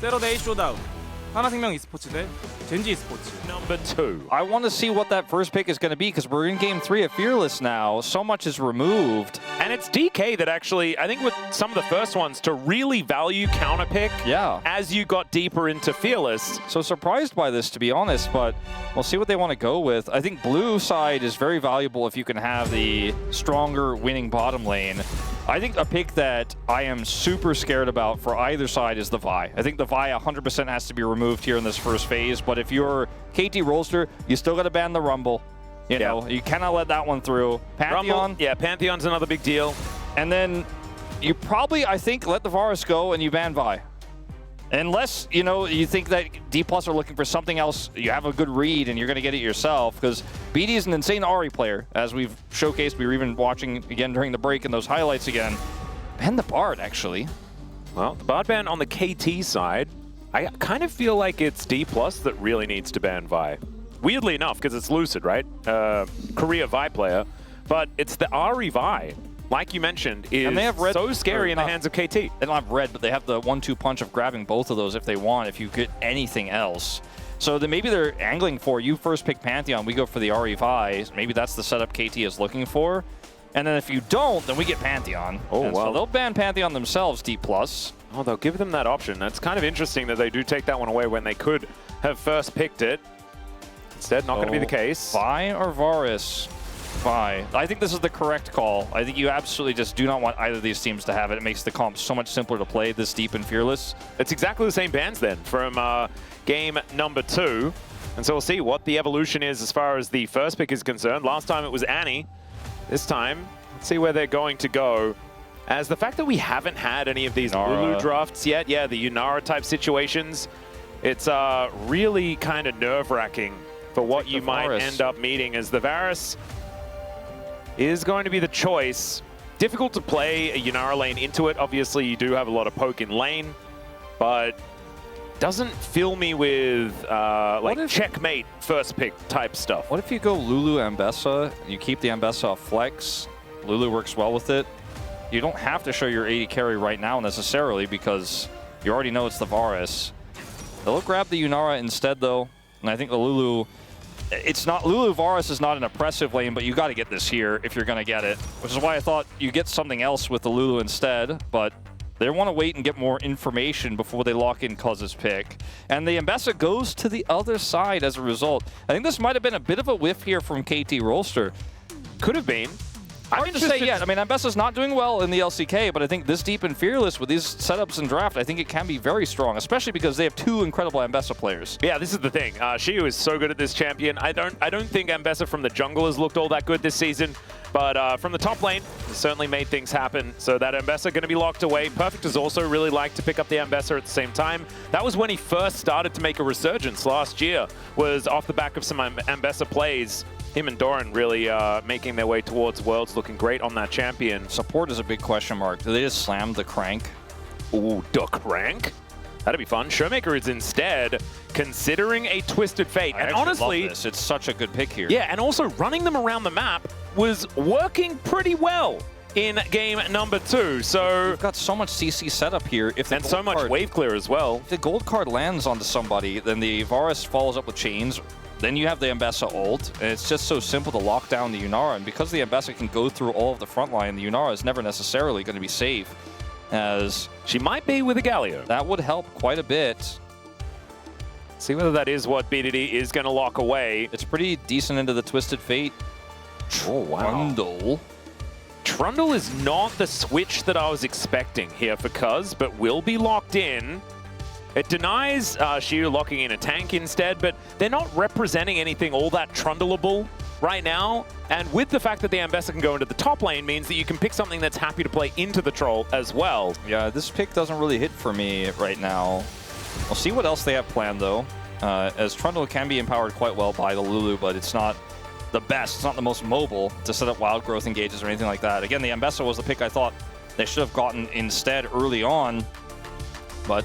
세러데이 쇼다운. 하나생명 e스포츠 대 젠지 e스포츠. Number 2. I want to see what that first pick is going to be because we're in Game 3 of Fearless now. So much is removed. And it's DK that actually, I think with some of the first ones, to really value counter pick as you got deeper into Fearless. So surprised by this, to be honest, but we'll see what they want to go with. I think blue side is very valuable if you can have the stronger winning bottom lane. I think a pick that I am super scared about for either side is the Vi. I think the Vi 100% has to be removed here in this first phase, but if you're KT Rolster, you still got to ban the Rumble. You know, you cannot let that one through. Pantheon. Rumble, Pantheon's another big deal. And then you probably, I think, let the Varus go and you ban Vi. Unless, you know, you think that D+ are looking for something else, you have a good read and you're going to get it yourself, because BD is an insane Ahri player, as we've showcased. We were even watching again during the break in those highlights again. Ban the Bard, actually. Well, the Bard ban on the KT side, I kind of feel like it's D+ that really needs to ban Vi. Weirdly enough, because it's Lucid, right? Korea Vi player. But it's the Ahri Vi, like you mentioned, is and they have red, so scary in the hands of KT. They don't have red, but they have the 1-2 punch of grabbing both of those if they want, if you get anything else. So then maybe they're angling for, you first pick Pantheon, we go for the Ahri Vi. Maybe that's the setup KT is looking for. And then if you don't, then we get Pantheon. Oh, wow. So they'll ban Pantheon themselves, D+. Oh, they'll give them that option. That's kind of interesting that they do take that one away when they could have first picked it. Instead, not going to be the case. Vi or Varus? Vi. I think this is the correct call. I think you absolutely just do not want either of these teams to have it. It makes the comp so much simpler to play this deep in Fearless. It's exactly the same bans then from game number 2. And so we'll see what the evolution is as far as the first pick is concerned. Last time it was Annie. This time, let's see where they're going to go. As the fact that we haven't had any of these Lulu drafts yet, the Yunara type situations, it's really kind of nerve-wracking for what you might end up meeting, as the Varus is going to be the choice. Difficult to play a Yunara lane into it. Obviously, you do have a lot of poke in lane, but doesn't fill me with like checkmate first pick type stuff. What if you go Lulu Ambessa, you keep the Ambessa off flex, Lulu works well with it. You don't have to show your 80 carry right now necessarily because you already know it's the Varus. They'll grab the Yunara instead though, and I think the Lulu, it's not, Lulu Varus is not an oppressive lane, but you got to get this here if you're going to get it, which is why I thought you get something else with the Lulu instead, but they want to wait and get more information before they lock in Cuz's pick. And the Ambessa goes to the other side as a result. I think this might have been a bit of a whiff here from KT Rolster. Could have been. Hard to say yet. I mean, Ambessa's not doing well in the LCK, but I think this deep in Fearless with these setups and draft, I think it can be very strong, especially because they have 2 incredible Ambessa players. Yeah, this is the thing. Shiyu is so good at this champion. I don't think Ambessa from the jungle has looked all that good this season, but from the top lane, certainly made things happen. So that Ambessa going to be locked away. Perfect has also really liked to pick up the Ambessa at the same time. That was when he first started to make a resurgence last year, was off the back of some Ambessa plays. Him and Doran really making their way towards Worlds, looking great on that champion. Support is a big question mark. Do they just slam the crank? Ooh, the crank? That'd be fun. Showmaker is instead considering a Twisted Fate. And honestly, love this. It's such a good pick here. Yeah, and also running them around the map was working pretty well in game number 2. So we've got so much CC setup here. And so much wave clear as well. If the gold card lands onto somebody, then the Varus follows up with chains. Then you have the Ambessa ult, and it's just so simple to lock down the Yunara. And because the Ambessa can go through all of the front line, the Yunara is never necessarily going to be safe, as she might be with a Galio. That would help quite a bit. See whether that is what BDD is going to lock away. It's pretty decent into the Twisted Fate. Oh, wow. Trundle. Trundle is not the switch that I was expecting here for Cuz, but will be locked in. It denies Shiyu locking in a tank instead, but they're not representing anything all that trundleable right now. And with the fact that the Ambessa can go into the top lane means that you can pick something that's happy to play into the troll as well. Yeah, this pick doesn't really hit for me right now. We'll see what else they have planned though, as Trundle can be empowered quite well by the Lulu, but it's not the best. It's not the most mobile to set up wild growth engages or anything like that. Again, the Ambessa was the pick I thought they should have gotten instead early on, but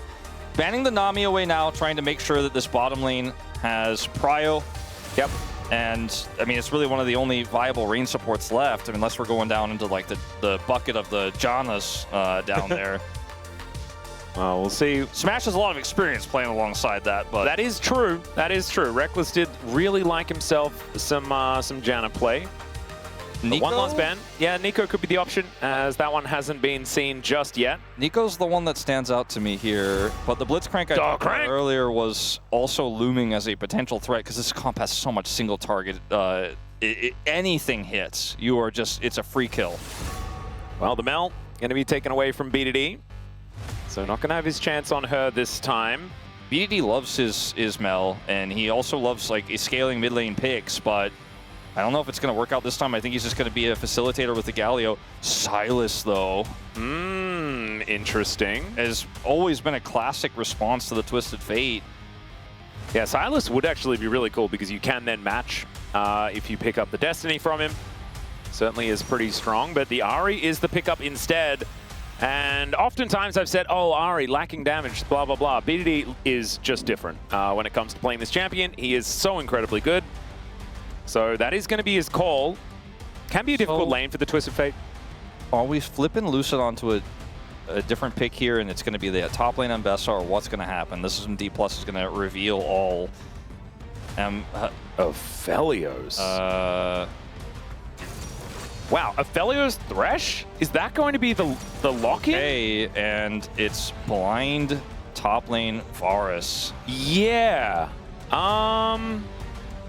banning the Nami away now, trying to make sure that this bottom lane has prio. Yep. And, I mean, it's really one of the only viable range supports left, I mean, unless we're going down into, like, the bucket of the Jannas down there. Well, we'll see. Smash has a lot of experience playing alongside that, but That is true. That is true. Reckless did really like himself some Janna play. Nico? One last ban. Yeah, Nico could be the option, as that one hasn't been seen just yet. Nico's the one that stands out to me here, but the Blitzcrank I talked about earlier was also looming as a potential threat because this comp has so much single target. Anything hits, you are just, it's a free kill. Well, the Mel going to be taken away from BDD, so not going to have his chance on her this time. BDD loves his Mel, and he also loves like scaling mid lane picks, but I don't know if it's going to work out this time. I think he's just going to be a facilitator with the Galio. Silas, though. Interesting. Has always been a classic response to the Twisted Fate. Yeah, Silas would actually be really cool because you can then match if you pick up the Destiny from him. Certainly is pretty strong, but the Ahri is the pickup instead. And oftentimes I've said, oh, Ahri, lacking damage, blah, blah, blah. BDD is just different when it comes to playing this champion. He is so incredibly good. So that is going to be his call. Can be a difficult lane for the Twisted Fate. Are we flipping Lucid onto a different pick here, and it's going to be the top lane Ambessa, or what's going to happen? This is when D+ is going to reveal all. Aphelios. Wow, Aphelios Thresh? Is that going to be the lock-in? Okay, and it's blind top lane Varus. Yeah.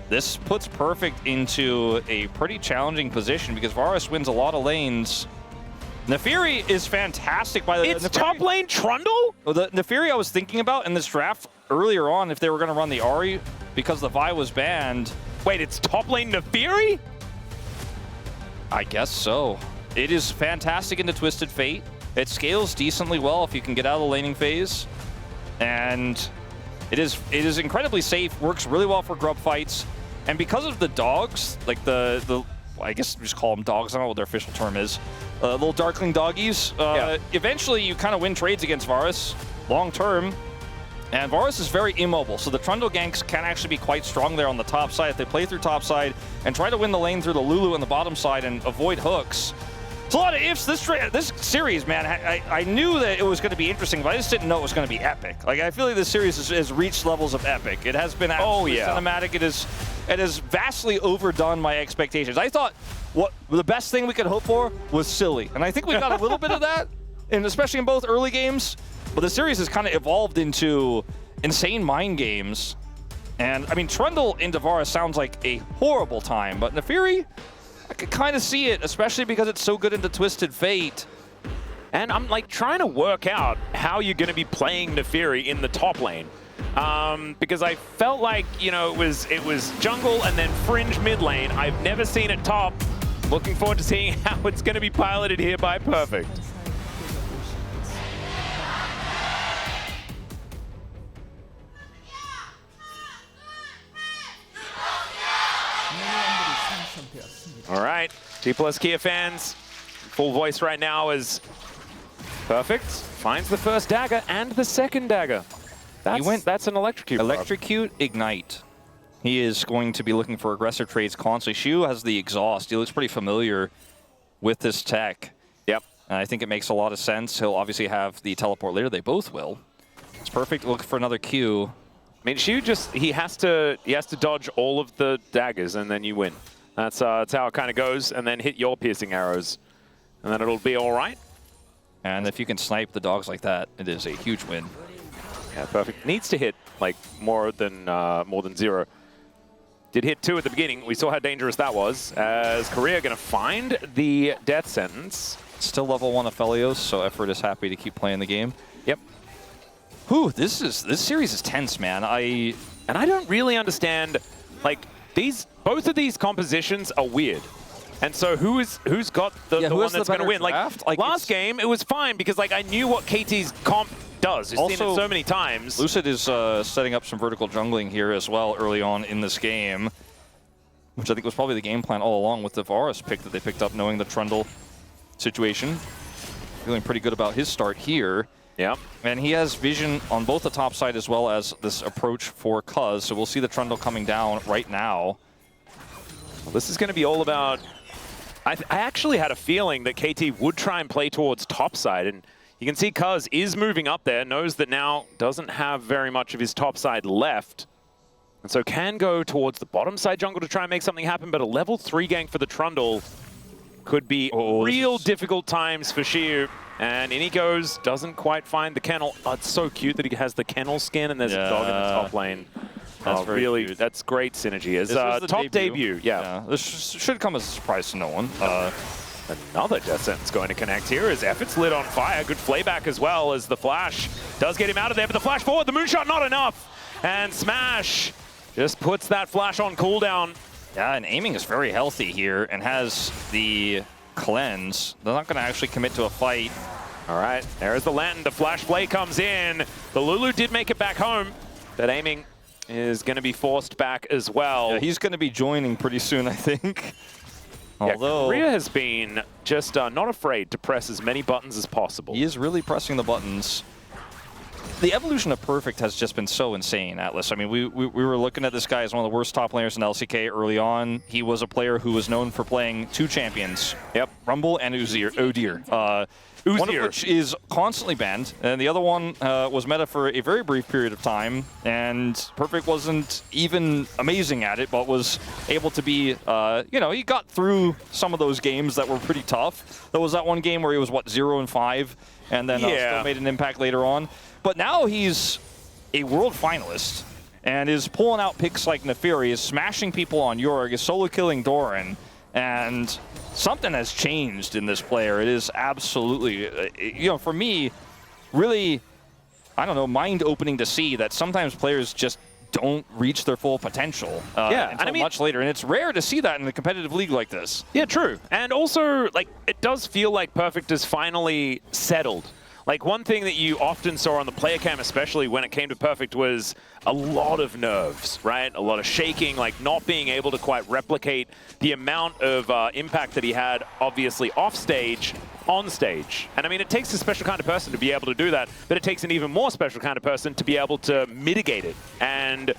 This puts Perfect into a pretty challenging position because Varus wins a lot of lanes. Nefiri is fantastic by the way. It's top lane Trundle? The Nefiri I was thinking about in this draft earlier on if they were going to run the Ahri because the Vi was banned. Wait, it's top lane Nefiri? I guess so. It is fantastic into Twisted Fate. It scales decently well if you can get out of the laning phase. And it is incredibly safe, works really well for grub fights. And because of the dogs, like the I guess just call them dogs, I don't know what their official term is, little Darkling doggies, eventually you kind of win trades against Varus long term. And Varus is very immobile, so the Trundle ganks can actually be quite strong there on the top side if they play through top side and try to win the lane through the Lulu on the bottom side and avoid hooks. It's a lot of ifs. This series, man, I knew that it was going to be interesting, but I just didn't know it was going to be epic. Like, I feel like this series has reached levels of epic. It has been absolutely cinematic. It has vastly overdone my expectations. I thought what the best thing we could hope for was silly, and I think we got a little bit of that, and especially in both early games. But the series has kind of evolved into insane mind games. And, I mean, Trundle into Varus sounds like a horrible time, but Nefiri, I could kind of see it, especially because it's so good into Twisted Fate. And I'm, like, trying to work out how you're going to be playing Nefiri in the top lane. Because I felt like, you know, it was jungle and then fringe mid lane. I've never seen it top. Looking forward to seeing how it's going to be piloted here by Perfect. All right, G+ Kia fans, full voice right now as Perfect finds the first dagger and the second dagger. That's an electrocute. Electrocute, ignite. He is going to be looking for aggressive trades constantly. Shu has the exhaust. He looks pretty familiar with this tech. Yep. And I think it makes a lot of sense. He'll obviously have the teleport later. They both will. It's Perfect. Look for another Q. I mean, Shu just he has to dodge all of the daggers and then you win. That's how it kind of goes, and then hit your piercing arrows, and then it'll be all right. And if you can snipe the dogs like that, it is a huge win. Yeah, Perfect needs to hit like more than 0. Did hit 2 at the beginning. We saw how dangerous that was. As Korea going to find the death sentence. Still level 1 Aphelios, so Effort is happy to keep playing the game. Yep. Whew, this series is tense, man. I don't really understand, like, both of these compositions are weird. And so who's got the one that's going to win? Like last game, it was fine because like I knew what KT's comp does. We've seen it so many times. Lucid is setting up some vertical jungling here as well early on in this game, which I think was probably the game plan all along with the Varus pick that they picked up, knowing the Trundle situation. Feeling pretty good about his start here. Yeah. And he has vision on both the top side as well as this approach for Cuz, so we'll see the Trundle coming down right now. Well, this is going to be all about... I actually had a feeling that KT would try and play towards top side, and You can see Cuz is moving up there, knows that now doesn't have very much of his top side left. And so can go towards the bottom side jungle to try and make something happen, but a level 3 gank for the Trundle could be real difficult times for Shiu. And in he goes, doesn't quite find the kennel. Oh, it's so cute that he has the kennel skin and there's a dog in the top lane. That's really cute. That's great synergy. As top debut. This should come as a surprise to no one. Another death sentence going to connect here as Effort's lit on fire. Good flayback as well as the flash does get him out of there, but the flash forward, the moonshot not enough. And Smash just puts that flash on cooldown. Yeah, and aiming is very healthy here and has the cleanse. They're not going to actually commit to a fight. All right, there's the Lantern. The flash play comes in. The Lulu did make it back home, but aiming is going to be forced back as well. Yeah, he's going to be joining pretty soon, I think. Although Korea has been just not afraid to press as many buttons as possible. He is really pressing the buttons. The evolution of Perfect has just been so insane, Atlas. I mean, we were looking at this guy as one of the worst top players in LCK early on. He was a player who was known for playing 2 champions. Yep. Rumble and Udyr. One of which is constantly banned, and the other one was meta for a very brief period of time, and Perfect wasn't even amazing at it, but was able to be, you know, he got through some of those games that were pretty tough. There was that one game where he was, what, 0-5, and then still made an impact later on. But now he's a world finalist, and is pulling out picks like Neferi, is smashing people on Yorg, is solo killing Doran, and something has changed in this player. It is absolutely, you know, for me, really, I don't know, mind-opening to see that sometimes players just don't reach their full potential until much later. And it's rare to see that in a competitive league like this. Yeah, true. And also, like, it does feel like Perfect is finally settled. Like, one thing that you often saw on the player cam, especially when it came to Perfect, was a lot of nerves, right? A lot of shaking, like not being able to quite replicate the amount of impact that he had, obviously, off stage, on stage. And I mean, it takes a special kind of person to be able to do that, but it takes an even more special kind of person to be able to mitigate it and,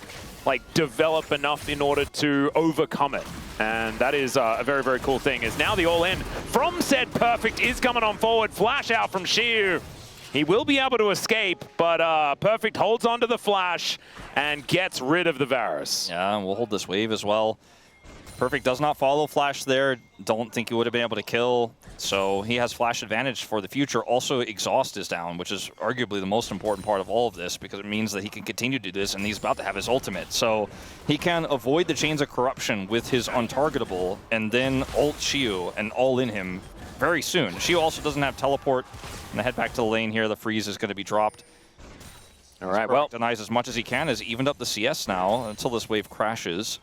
like, develop enough in order to overcome it. And that is a very, very cool thing, is now the all-in from said Perfect is coming on forward. Flash out from Shiu. He will be able to escape, but Perfect holds onto the flash and gets rid of the Varus. Yeah, and we'll hold this wave as well. Perfect does not follow flash there. Don't think he would have been able to kill. So he has flash advantage for the future. Also, exhaust is down, which is arguably the most important part of all of this, because it means that he can continue to do this, and he's about to have his ultimate. So he can avoid the chains of corruption with his untargetable, and then ult Shiu and all in him very soon. Shiu also doesn't have teleport. And head back to the lane here. The freeze is going to be dropped. All right, well, denies as much as he can, has evened up the CS now until this wave crashes.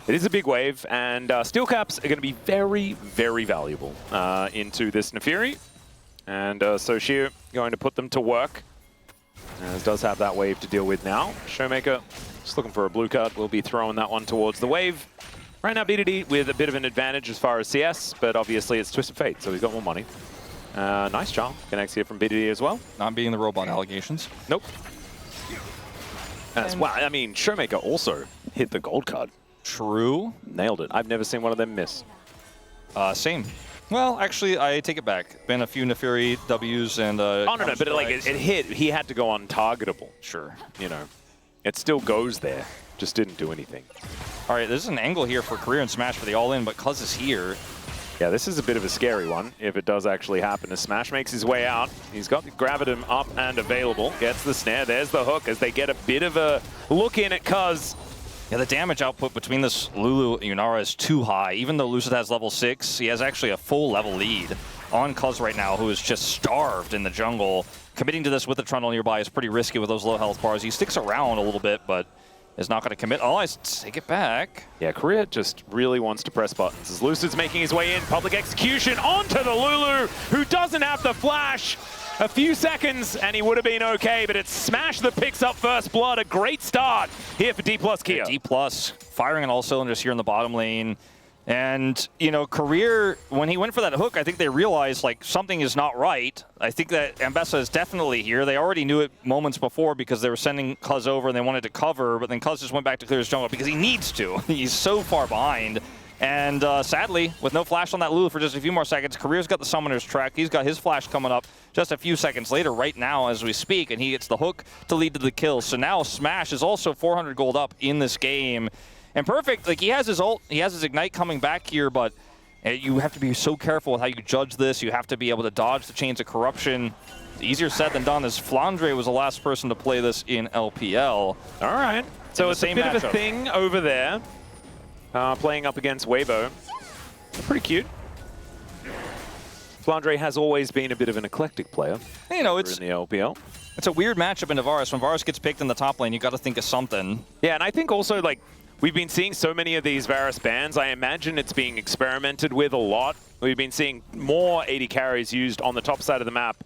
It is a big wave, and steel caps are going to be very, very valuable into this Neferi. And so Shiu going to put them to work. As does have that wave to deal with now. Showmaker just looking for a blue card. We'll be throwing that one towards the wave. Right now, BDD with a bit of an advantage as far as CS, but obviously it's Twisted Fate, so he's got more money. Nice charm. Connects here from BDD as well. Not being the robot allegations. Nope. Wow, I mean, Showmaker also hit the gold card. True. Nailed it. I've never seen one of them miss. Same. Well, actually, I take it back. Been a few Neferi Ws and... oh, no, but like it hit. He had to go untargetable. Sure. You know, it still goes there. Just didn't do anything. All right, there's an angle here for Career and Smash for the all-in, but Cuz is here. Yeah, this is a bit of a scary one if it does actually happen. As Smash makes his way out, he's got the Gravitum up and available. Gets the snare, there's the hook as they get a bit of a look in at Cuz. Yeah, the damage output between this Lulu and Yunara is too high. Even though Lucid has level 6, he has actually a full level lead on Cuz right now, who is just starved in the jungle. Committing to this with the Trundle nearby is pretty risky with those low health bars. He sticks around a little bit, but is not going to commit. Oh, I take it back. Yeah, Korea just really wants to press buttons. As Lucid's making his way in, public execution onto the Lulu, who doesn't have the flash. A few seconds, and he would have been okay, but it's Smash that picks up first blood. A great start here for D+ Kia. D+, firing on all cylinders here in the bottom lane. And, you know, Career, when he went for that hook, I think they realized, like, something is not right. I think that Ambessa is definitely here. They already knew it moments before because they were sending Cuz over and they wanted to cover, but then Cuz just went back to clear his jungle because he needs to. He's so far behind. And sadly, with no flash on that Lulu for just a few more seconds, Career's got the Summoner's Track. He's got his flash coming up just a few seconds later, right now as we speak, and he gets the hook to lead to the kill. So now Smash is also 400 gold up in this game. And Perfect, like, he has his ult, he has his Ignite coming back here, but you have to be so careful with how you judge this. You have to be able to dodge the Chains of Corruption. Easier said than done, as Flandre was the last person to play this in LPL. All right. So it's a bit of a thing over there. Playing up against Weibo. Pretty cute. Flandre has always been a bit of an eclectic player. You know, it's in the LPL. It's a weird matchup in Varus. When Varus gets picked in the top lane, you got to think of something. Yeah, and I think also, like, we've been seeing so many of these Varus bans. I imagine it's being experimented with a lot. We've been seeing more AD carries used on the top side of the map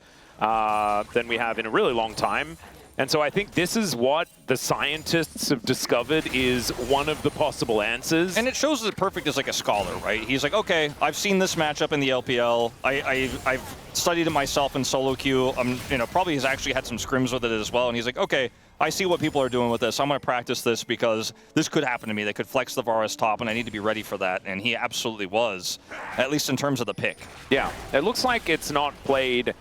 than we have in a really long time. And so I think this is what the scientists have discovered is one of the possible answers. And it shows that Perfect is like a scholar, right? He's like, okay, I've seen this matchup in the LPL. I've studied it myself in solo queue. You know, probably has actually had some scrims with it as well. And he's like, okay, I see what people are doing with this. I'm going to practice this because this could happen to me. They could flex the Varus top, and I need to be ready for that. And he absolutely was, at least in terms of the pick. Yeah, it looks like it's not played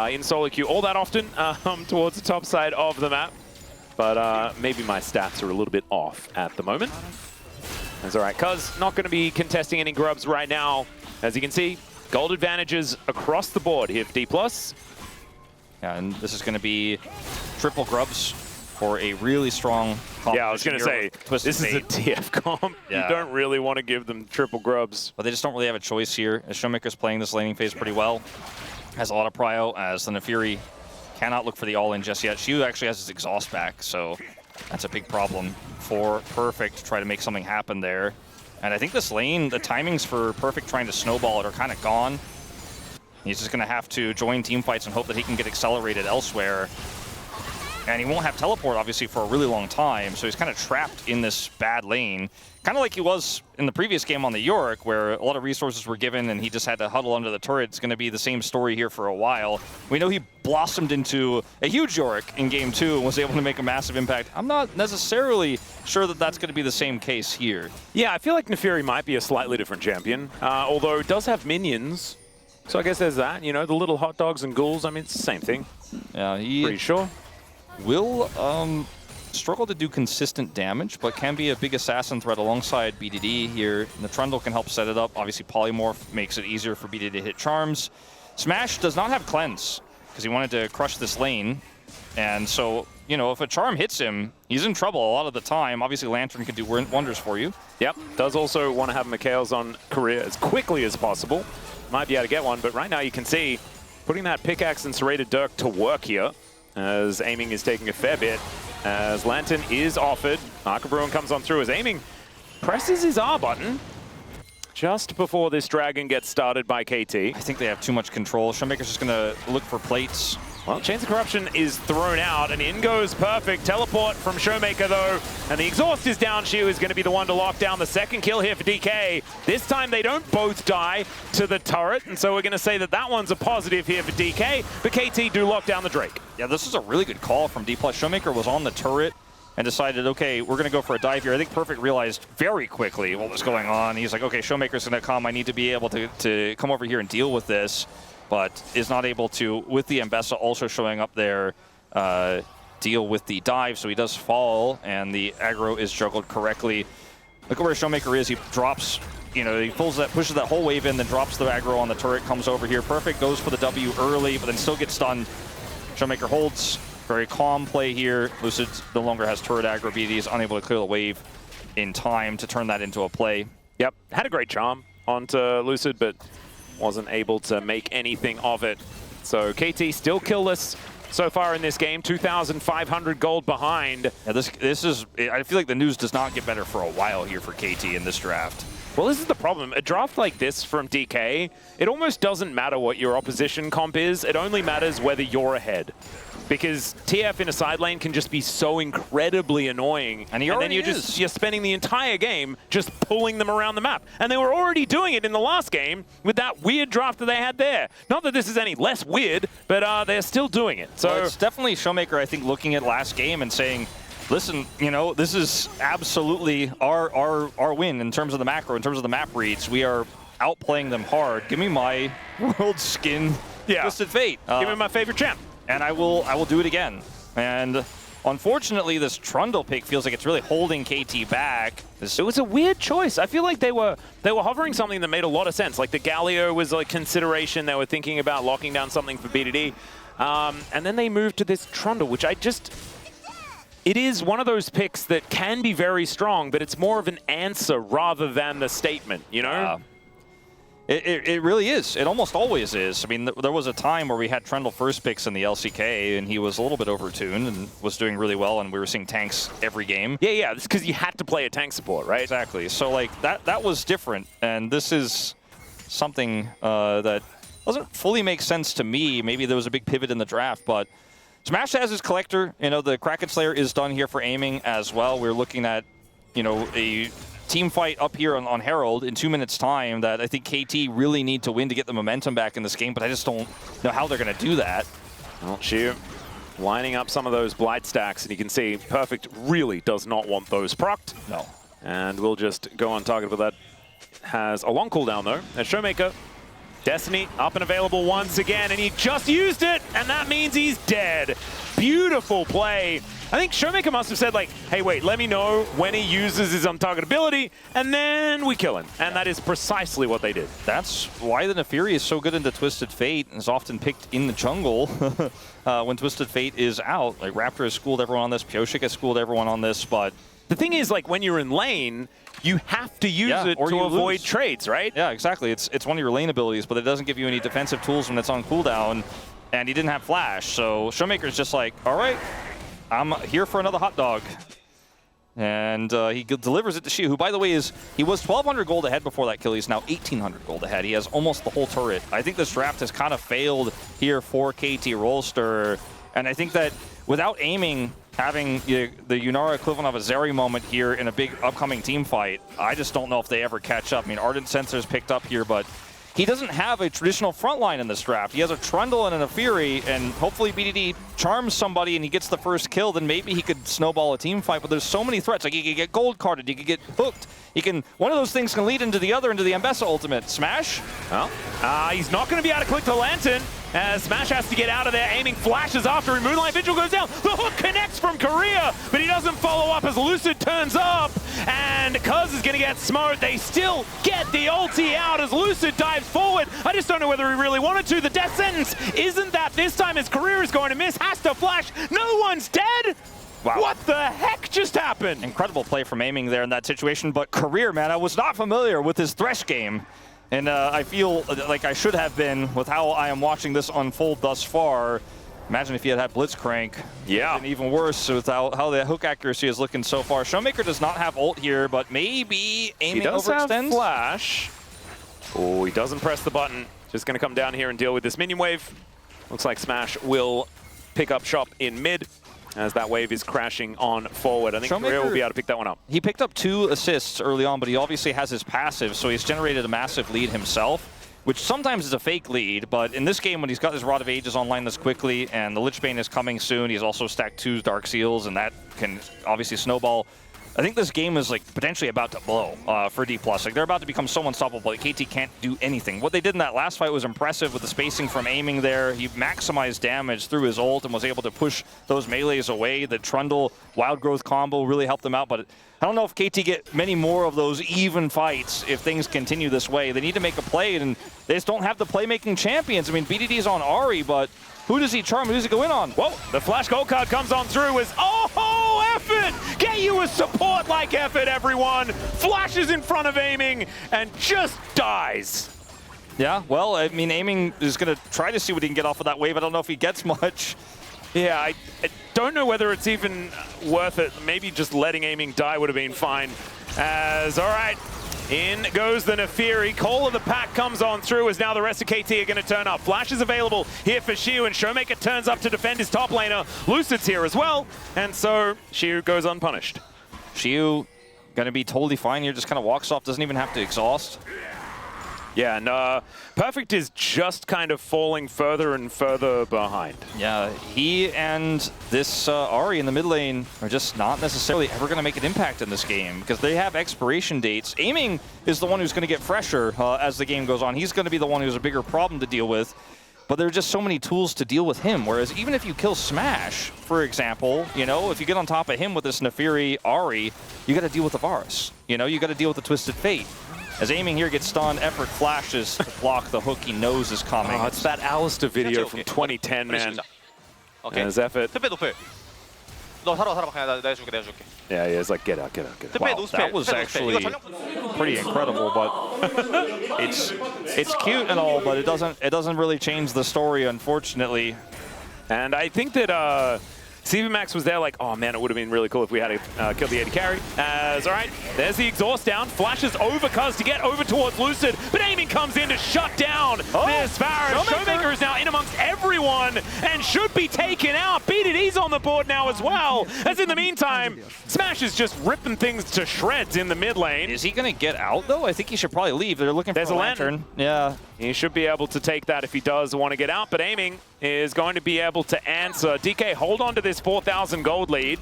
in solo queue all that often towards the top side of the map. But maybe my stats are a little bit off at the moment. That's all right, Cuz not going to be contesting any grubs right now. As you can see, gold advantages across the board here for D+. Yeah, and this is going to be triple grubs for a really strong comp. Yeah, I was going to say, this is a TF comp. Yeah. You don't really want to give them triple grubs. But they just don't really have a choice here, as Showmaker's playing this laning phase pretty well. Has a lot of prio, as the Nefiri cannot look for the all-in just yet. Shu actually has his exhaust back, so that's a big problem for Perfect to try to make something happen there. And I think this lane, the timings for Perfect trying to snowball it are kind of gone. He's just going to have to join team fights and hope that he can get accelerated elsewhere. And he won't have teleport, obviously, for a really long time, so he's kind of trapped in this bad lane. Kind of like he was in the previous game on the Yorick, where a lot of resources were given and he just had to huddle under the turret. It's going to be the same story here for a while. We know he blossomed into a huge Yorick in Game 2 and was able to make a massive impact. I'm not necessarily sure that that's going to be the same case here. Yeah, I feel like Nefiri might be a slightly different champion, although it does have minions. So I guess there's that. You know, the little hot dogs and ghouls, I mean, it's the same thing. Yeah, he pretty sure. Will struggle to do consistent damage, but can be a big assassin threat alongside BDD here. And the Trundle can help set it up. Obviously, Polymorph makes it easier for BDD to hit charms. Smash does not have Cleanse, because he wanted to crush this lane. And so, you know, if a charm hits him, he's in trouble a lot of the time. Obviously, Lantern can do wonders for you. Yep, does also want to have Mikhail's on career as quickly as possible. Might be able to get one, but right now you can see putting that pickaxe and serrated dirk to work here, as aiming is taking a fair bit, as Lantern is offered. Arc of Ruin comes on through as aiming presses his R button just before this dragon gets started by KT. I think they have too much control. Showmaker's just going to look for plates. Well, Chains of Corruption is thrown out, and in goes Perfect. Teleport from Showmaker, though, and the exhaust is down. Shu is going to be the one to lock down the second kill here for DK. This time they don't both die to the turret, and so we're going to say that that one's a positive here for DK, but KT do lock down the Drake. Yeah, this is a really good call from D+. Showmaker was on the turret and decided, okay, we're going to go for a dive here. I think Perfect realized very quickly what was going on. He's like, okay, Showmaker's going to come. I need to be able to come over here and deal with this, but is not able to, with the Ambessa also showing up there, deal with the dive. So he does fall, and the aggro is juggled correctly. Look at where Showmaker is. He drops, you know, he pushes that whole wave in, then drops the aggro on the turret, comes over here. Perfect goes for the W early, but then still gets stunned. Showmaker holds. Very calm play here. Lucid no longer has turret aggro. BD is unable to clear the wave in time to turn that into a play. Yep, had a great charm onto Lucid, but wasn't able to make anything of it. So KT still killless so far in this game, 2,500 gold behind. Yeah, this is, I feel like the news does not get better for a while here for KT in this draft. Well, this is the problem. A draft like this from DK, it almost doesn't matter what your opposition comp is. It only matters whether you're ahead. Because TF in a side lane can just be so incredibly annoying. And then you're spending the entire game just pulling them around the map. And they were already doing it in the last game with that weird draft that they had there. Not that this is any less weird, but they're still doing it. So well, it's definitely Showmaker, I think, looking at last game and saying, Listen, you know, this is absolutely our win in terms of the macro, in terms of the map reads. We are outplaying them hard. Give me my world skin, Twisted Fate. Give me my favorite champ. And I will do it again. And unfortunately, this Trundle pick feels like it's really holding KT back. It was a weird choice. I feel like they were hovering something that made a lot of sense. Like the Galio was a consideration. They were thinking about locking down something for BDD. And then they moved to this Trundle, which it is one of those picks that can be very strong, but it's more of an answer rather than the statement, you know? It really is. It almost always is. I mean, there was a time where we had Trundle first picks in the LCK, and he was a little bit overtuned and was doing really well, and we were seeing tanks every game. Yeah, it's because you had to play a tank support, right? Exactly. So, like, that was different, and this is something that doesn't fully make sense to me. Maybe there was a big pivot in the draft, but Smash has his collector. You know, the Kraken Slayer is done here for aiming as well. We're looking at, you know, a team fight up here on Herald in 2 minutes' time that I think KT really need to win to get the momentum back in this game, but I just don't know how they're going to do that. Well, Shiu lining up some of those Blight stacks, and you can see Perfect really does not want those procced. No. And we'll just go on target, but that has a long cooldown, though. And Showmaker, Destiny up and available once again, and he just used it, and that means he's dead. Beautiful play. I think Showmaker must have said, like, hey, wait, let me know when he uses his on-target ability, and then we kill him. And that is precisely what they did. That's why the Nefiri is so good into Twisted Fate and is often picked in the jungle when Twisted Fate is out. Like, Raptor has schooled everyone on this, Pioshik has schooled everyone on this, but the thing is, like, when you're in lane, you have to use it to avoid trades, right? Yeah, exactly. It's one of your lane abilities, but it doesn't give you any defensive tools when it's on cooldown, and he didn't have flash. So Showmaker's just like, all right, I'm here for another hot dog. And he delivers it to Shiu, who, by the way, he was 1,200 gold ahead before that kill. He's now 1,800 gold ahead. He has almost the whole turret. I think this draft has kind of failed here for KT Rolster, and I think that without aiming, having the Yunara equivalent of a Zeri moment here in a big upcoming team fight, I just don't know if they ever catch up. I mean, Ardent Sensor's picked up here, but he doesn't have a traditional front line in this draft. He has a Trundle and a Fury, and hopefully BDD charms somebody and he gets the first kill, then maybe he could snowball a team fight, but there's so many threats. Like, he could get gold carded, he could get hooked. One of those things can lead into the other, into the Ambessa ultimate. Smash? Well, he's not going to be able to click the Lantern, as Smash has to get out of there, aiming flashes after him. Moonlight Vigil goes down. The hook connects from Korea, but he doesn't follow up as Lucid turns up, and Cuz is going to get smoked. They still get the ulti out as Lucid dives forward. I just don't know whether he really wanted to. The death sentence isn't that this time, his career is going to miss. Has to flash. No one's dead. Wow. What the heck just happened? Incredible play from aiming there in that situation, but Career, man, I was not familiar with his Thresh game. And I feel like I should have been with how I am watching this unfold thus far. Imagine if he had had Blitzcrank. Yeah. And even worse with how the hook accuracy is looking so far. Showmaker does not have ult here, but maybe aiming overextends. He does have flash. Oh, he doesn't press the button. Just going to come down here and deal with this minion wave. Looks like Smash will pick up shop in mid, as that wave is crashing on forward. I think Korea will be able to pick that one up. He picked up 2 assists early on, but he obviously has his passive, so he's generated a massive lead himself, which sometimes is a fake lead, but in this game, when he's got his Rod of Ages online this quickly, and the Lich Bane is coming soon, he's also stacked 2 Dark Seals, and that can obviously snowball. I think this game is like potentially about to blow for D+. Like, they're about to become so unstoppable that KT can't do anything. What they did in that last fight was impressive with the spacing from aiming there. He maximized damage through his ult and was able to push those melees away. The Trundle Wild Growth combo really helped them out, but I don't know if KT get many more of those even fights if things continue this way. They need to make a play, and they just don't have the playmaking champions. I mean, BDD's on Ahri, but who does he charm? Who does he go in on? Whoa, the flash gold card comes on through as, oh, Effort! Get you a support like Effort, everyone! Flashes in front of aiming and just dies. Yeah, well, I mean, aiming is going to try to see what he can get off of that wave. I don't know if he gets much. Yeah, I don't know whether it's even worth it. Maybe just letting aiming die would have been fine. As, all right, in goes the Nefiri. Call of the Pack comes on through as now the rest of KT are going to turn up. Flash is available here for Shiu, and Showmaker turns up to defend his top laner. Lucid's here as well, and so Shiu goes unpunished. Shiu going to be totally fine here, just kind of walks off, doesn't even have to exhaust. Yeah, and Perfect is just kind of falling further and further behind. Yeah, he and this Ahri in the mid lane are just not necessarily ever going to make an impact in this game because they have expiration dates. Aiming is the one who's going to get fresher as the game goes on. He's going to be the one who's a bigger problem to deal with. But there are just so many tools to deal with him. Whereas even if you kill Smash, for example, you know, if you get on top of him with this Nefiri Ahri, you got to deal with the Varus. You know, you got to deal with the Twisted Fate. As Aiming here gets stunned, Effort flashes to block the hook he knows is coming. Oh, it's that Alistair video from 2010, man. 오케이. As Effort. 스페 노플. 너 살아 그냥 내가 줄게. Yeah, he is like, get out. 스페 Wow, 노스페. that was actually pretty incredible, but it's cute and all, but it doesn't really change the story, unfortunately. And I think that Max was there like, oh man, it would have been really cool if we had killed the AD carry. As, all right, there's the exhaust down, flashes over Cuz to get over towards Lucid, but Aiming comes in to shut down this Varus. Showmaker is now in amongst everyone and should be taken out. BDD's on the board now as well, as in the meantime, Smash is just ripping things to shreds in the mid lane. Is he going to get out, though? I think he should probably leave. They're looking for a lantern. Yeah. He should be able to take that if he does want to get out, but Aiming is going to be able to answer. DK, hold on to this 4,000 gold lead.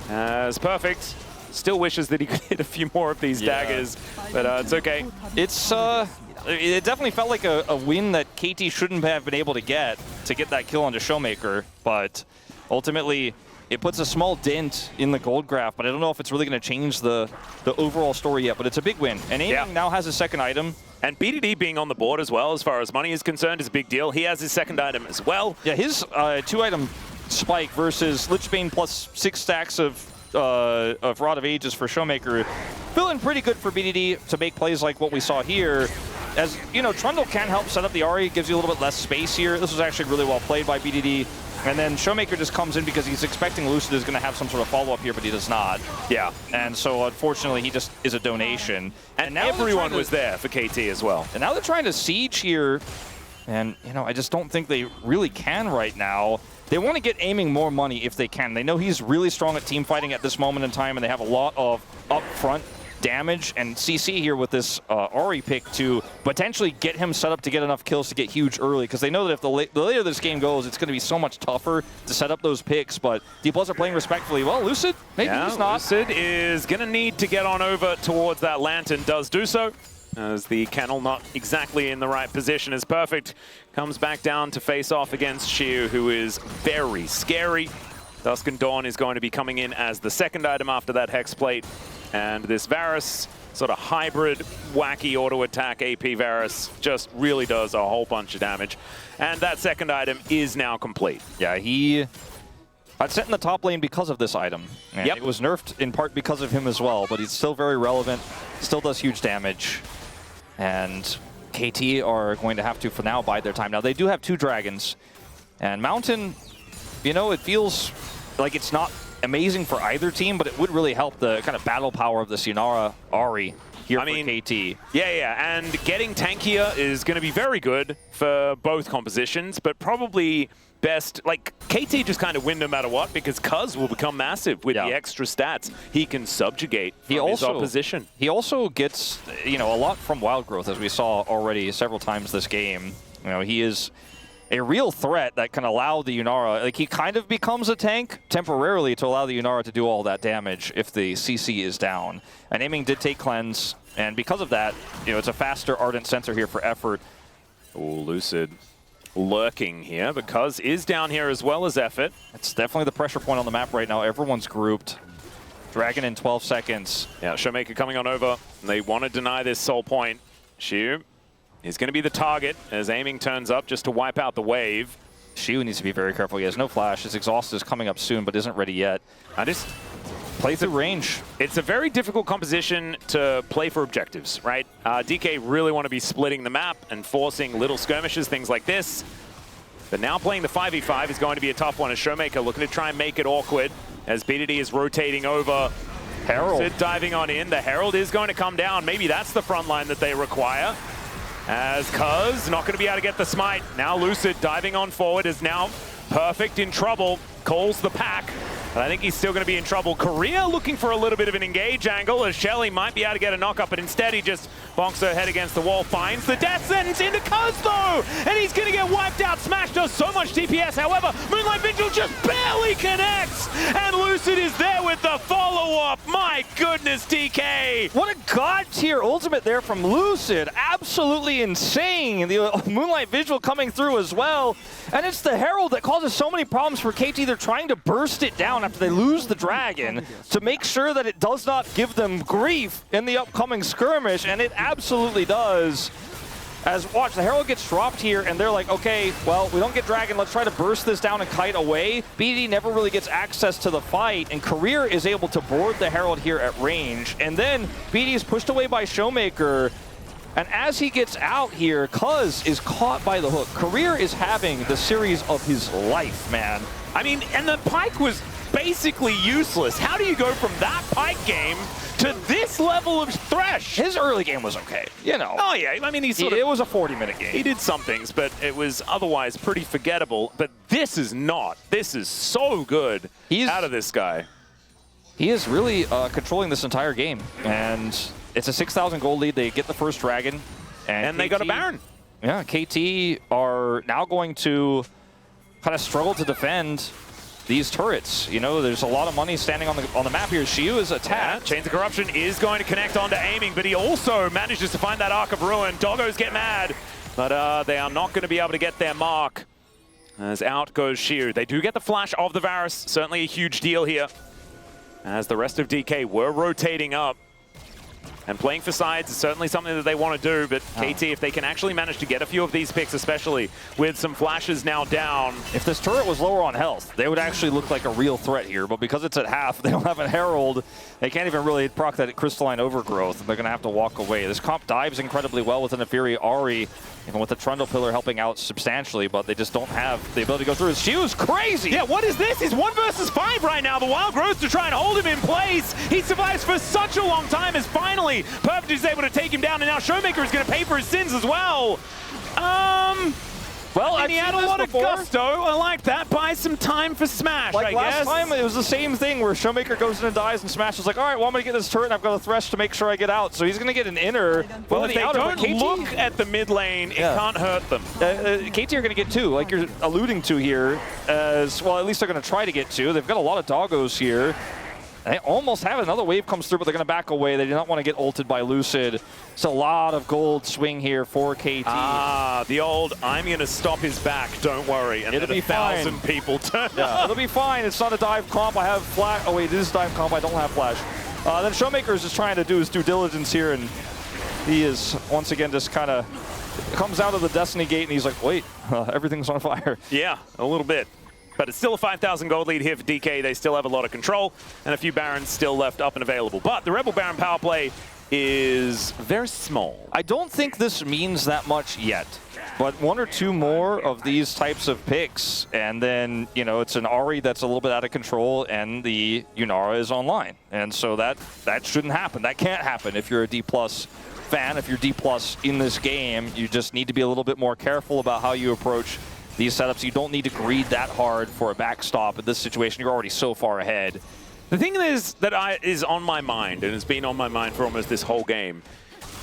As Perfect still wishes that he could hit a few more of these daggers, but it's okay. It definitely felt like a win that KT shouldn't have been able to get that kill onto Showmaker, but ultimately it puts a small dent in the gold graph, but I don't know if it's really going to change the overall story yet, but it's a big win. And Aiming now has his second item. And BDD being on the board as well, as far as money is concerned, is a big deal. He has his second item as well. Yeah, his 2-item spike versus Lichbane plus 6 stacks of Rod of Ages for Showmaker. Feeling pretty good for BDD to make plays like what we saw here. As, you know, Trundle can help set up the Ahri, gives you a little bit less space here. This was actually really well played by BDD. And then Showmaker just comes in because he's expecting Lucid is going to have some sort of follow-up here, but he does not. Yeah. And so, unfortunately, he just is a donation. And now everyone was there for KT as well. And now they're trying to siege here. And, you know, I just don't think they really can right now. They want to get Aiming more money if they can. They know he's really strong at team fighting at this moment in time, and they have a lot of upfront damage and CC here with this Ahri pick to potentially get him set up to get enough kills to get huge early, because they know that if the later this game goes, it's going to be so much tougher to set up those picks. But Deep Bloods are playing respectfully. Well, Lucid, maybe he's not. Lucid is going to need to get on over towards that Lantern, does do so, as the Kennel not exactly in the right position. As Perfect comes back down to face off against Shiu, who is very scary. Dusk and Dawn is going to be coming in as the second item after that Hex Plate. And this Varus, sort of hybrid, wacky auto attack AP Varus, just really does a whole bunch of damage. And that second item is now complete. Yeah, he got set in the top lane because of this item. And it was nerfed in part because of him as well, but he's still very relevant, still does huge damage. And KT are going to have to, for now, bide their time. Now, they do have 2 dragons. And Mountain, you know, it feels like it's not amazing for either team, but it would really help the kind of battle power of this Yunara Ahri here for KT. Yeah, and getting tankier is going to be very good for both compositions, but probably best, like, KT just kind of win no matter what, because Cuz will become massive with the extra stats he can subjugate from his opposition. He also gets, you know, a lot from Wild Growth, as we saw already several times this game. You know, he is a real threat that can allow the Yunara, like, he kind of becomes a tank temporarily to allow the Yunara to do all that damage if the CC is down. And Aiming did take Cleanse, and because of that, you know, it's a faster Ardent Sensor here for Effort. Oh, Lucid lurking here, because is down here as well as Effort. It's definitely the pressure point on the map right now. Everyone's grouped. Dragon in 12 seconds. Yeah, Showmaker coming on over. They want to deny this soul point. Shiu is going to be the target as Aiming turns up just to wipe out the wave. Shiu needs to be very careful. He has no flash. His exhaust is coming up soon, but isn't ready yet. I just play through range. It's a very difficult composition to play for objectives, right? DK really want to be splitting the map and forcing little skirmishes, things like this. But now playing the 5v5 is going to be a tough one as Showmaker looking to try and make it awkward as BDD is rotating over. Herald Sid diving on in. The Herald is going to come down. Maybe that's the front line that they require. As Cuz not going to be able to get the smite. Now Lucid diving on forward is now Perfect in trouble. calls the pack. But I think he's still going to be in trouble. Korea looking for a little bit of an engage angle as Shelly might be able to get a knock-up, but instead he just bonks her head against the wall, finds the death sentence into Cuz though, and he's going to get wiped out. Smash does so much DPS, however, Moonlight Vigil just barely connects, and Lucid is there with the follow-up. My goodness, DK. What a god-tier ultimate there from Lucid. Absolutely insane. The Moonlight Vigil coming through as well. And it's the Herald that causes so many problems for KT. They're trying to burst it down after they lose the Dragon to make sure that it does not give them grief in the upcoming skirmish, and it absolutely does. As watch, the Herald gets dropped here, and they're like, okay, well, we don't get Dragon, let's try to burst this down and kite away. BD never really gets access to the fight, and Career is able to board the Herald here at range. And then BD is pushed away by Showmaker, and as he gets out here, Cuz is caught by the hook. Career is having the series of his life, man. I mean, and the Pike was basically useless. How do you go from that Pike game to this level of Thresh? His early game was okay, you know. Oh yeah, I mean, it was a 40-minute game. He did some things, but it was otherwise pretty forgettable. But this is not. This is so good out of this guy. He is really controlling this entire game, and it's a 6,000 gold lead. They get the first Dragon, and they got a Baron. Yeah, KT are now going to kind of struggle to defend these turrets. You know, there's a lot of money standing on the map here. Shiyu is attacked. Chains of Corruption is going to connect onto aiming, but he also manages to find that Arc of Ruin. Doggos get mad, but they are not going to be able to get their mark. As out goes Shiyu. They do get the flash of the Varus. Certainly a huge deal here, as the rest of DK were rotating up. And playing for sides is certainly something that they want to do, but KT, if they can actually manage to get a few of these picks, especially with some flashes now down. If this turret was lower on health, they would actually look like a real threat here, but because it's at half, they don't have a Herald, they can't even really proc that crystalline overgrowth, and they're going to have to walk away. This comp dives incredibly well with an Nefiri Ahri, even with the Trundle Pillar helping out substantially, but they just don't have the ability to go through. Shiyu's crazy! Yeah, what is this? He's 1 versus 5 right now. The Wild Growth to try and hold him in place. He survives for such a long time as finally Perfect is able to take him down, and now Showmaker is going to pay for his sins as well. Well, and he had a lot of gusto. I like that. Buy some time for Smash, like I guess. Last time, it was the same thing where Showmaker goes in and dies, and Smash is like, all right, well, I'm going to get this turret, and I've got a Thresh to make sure I get out. So he's going to get an inner. Well, if they don't look at the mid lane, it can't hurt them. KT are going to get 2, like you're alluding to here. As well, at least they're going to try to get 2. They've got a lot of doggos here. They almost have another wave comes through, but they're going to back away. They do not want to get ulted by Lucid. It's a lot of gold swing here for KT. Ah, the old, I'm going to stop his back, don't worry. And it'll be 1,000 people turn up. It'll be fine. It's not a dive comp. I have flash. Oh, wait, it is dive comp. I don't have flash. Then Showmaker is just trying to do his due diligence here, and he is, once again, just kind of comes out of the Destiny Gate, and he's like, wait, everything's on fire. Yeah, a little bit. But it's still a 5,000 gold lead here for DK. They still have a lot of control, and a few Barons still left up and available. But the Rebel Baron power play is very small. I don't think this means that much yet, but 1 or 2 more of these types of picks, and then, you know, it's an Ahri that's a little bit out of control, and the Yunara is online. And so that shouldn't happen. That can't happen if you're a D+ fan. If you're D+ in this game, you just need to be a little bit more careful about how you approach these setups. You don't need to greed that hard for a backstop in this situation. You're already so far ahead. The thing is that is on my mind, and has been on my mind for almost this whole game,